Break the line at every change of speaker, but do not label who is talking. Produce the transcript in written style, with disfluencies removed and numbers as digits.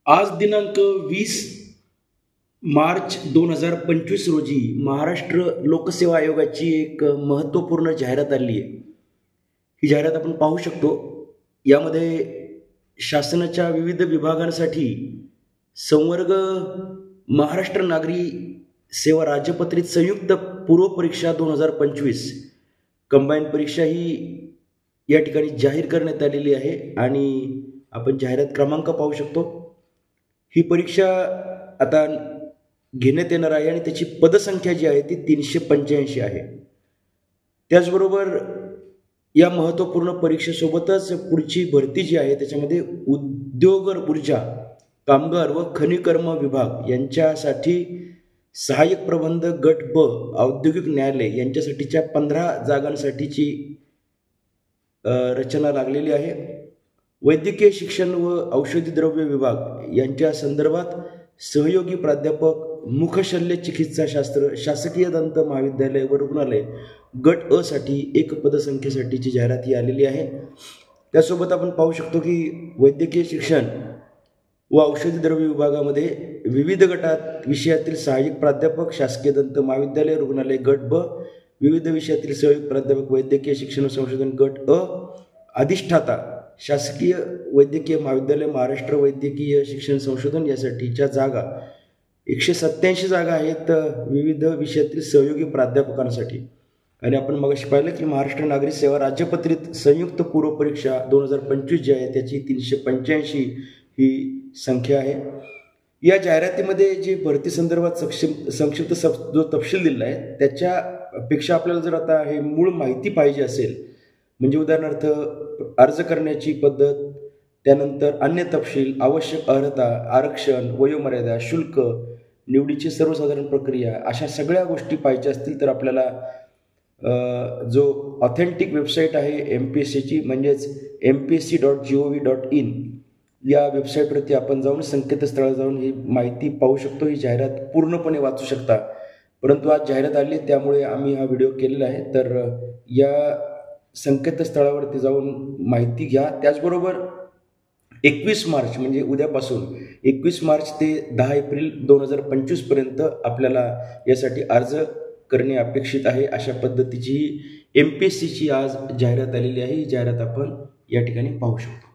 आज दिनांक 20 मार्च 2025 रोजी महाराष्ट्र लोकसेवा आयोगाची एक महत्त्वपूर्ण जाहिरात आली आहे. ही जाहिरात आपण पाहू शकतो. यामध्ये शासनाच्या विविध विभागांसाठी संवर्ग महाराष्ट्र नागरी सेवा राज्यपत्रित संयुक्त पूर्व परीक्षा 2025 कंबाईन परीक्षा ही या ठिकाणी जाहीर करण्यात आलेली आहे आणि आपण जाहिरात क्रमांक पाहू शकतो. ही परीक्षा आता घेण्यात येणार आहे आणि त्याची पदसंख्या जी आहे ती 385 आहे. त्याचबरोबर या महत्त्वपूर्ण परीक्षेसोबतच पुढची भरती जी आहे त्याच्यामध्ये उद्योग ऊर्जा कामगार व खनिकर्म विभाग यांच्यासाठी सहाय्यक प्रबंधक गट ब औद्योगिक न्यायालय यांच्यासाठीच्या 15 जागांसाठीची रचना लागलेली आहे. वैद्यकीय शिक्षण व औषधी द्रव्य विभाग यांच्या संदर्भात सहयोगी प्राध्यापक मुखशल्य चिकित्साशास्त्र शासकीय दंत महाविद्यालय व रुग्णालय गट अ साठी एक पदसंख्येसाठीची जाहिरात ही आलेली आहे. त्यासोबत आपण पाहू शकतो की वैद्यकीय शिक्षण व औषधी द्रव्य विभागामध्ये विविध गटात विषयातील सहाय्यक प्राध्यापक शासकीय दंत महाविद्यालय रुग्णालय गट ब, विविध विषयातील सहयोगी प्राध्यापक वैद्यकीय शिक्षण व संशोधन गट अ, अधिष्ठाता शासकीय वैद्यकीय महाविद्यालय महाराष्ट्र वैद्यकीय शिक्षण संशोधन यासाठीच्या जागा 187 जागा आहेत विविध विषयातील सहयोगी प्राध्यापकांसाठी. आणि आपण मगाशी पाहिलं की महाराष्ट्र नागरी सेवा राज्यपत्रित संयुक्त पूर्व परीक्षा 2025 जी आहे त्याची 385 ही संख्या आहे. या जाहिरातीमध्ये जी भरती संदर्भात संक्षिप्त जो तपशील दिलेला आहे त्याच्यापेक्षा आपल्याला जर आता हे मूळ माहिती पाहिजे असेल म्हणजे उदाहरणार्थ अर्ज करण्याची पद्धत, त्यानंतर अन्य तपशील, आवश्यक अर्हता, आरक्षण, वयोमर्यादा, शुल्क, निवडीची सर्वसाधारण प्रक्रिया अशा सगळ्या गोष्टी पाहिजे असतील तर आपल्याला जो ऑथेंटिक वेबसाईट आहे MPSCची म्हणजेच mpsc.gov.in या वेबसाईटवरती आपण जाऊन संकेतस्थळावर जाऊन ही माहिती पाहू शकतो. ही जाहिरात पूर्णपणे वाचू शकता. परंतु आज जाहिरात आली त्यामुळे आम्ही हा व्हिडिओ केलेला आहे. तर या संकेतस्थळावरती जाऊन माहिती घ्या. त्याचबरोबर 21 मार्च म्हणजे उद्यापासून 21 मार्च ते 10 एप्रिल 2025 पर्यंत आपल्याला यासाठी अर्ज करणे अपेक्षित आहे. अशा पद्धतीची MPSCची आज जाहिरात आलेली आहे. ही जाहिरात आपण या ठिकाणी पाहू शकतो.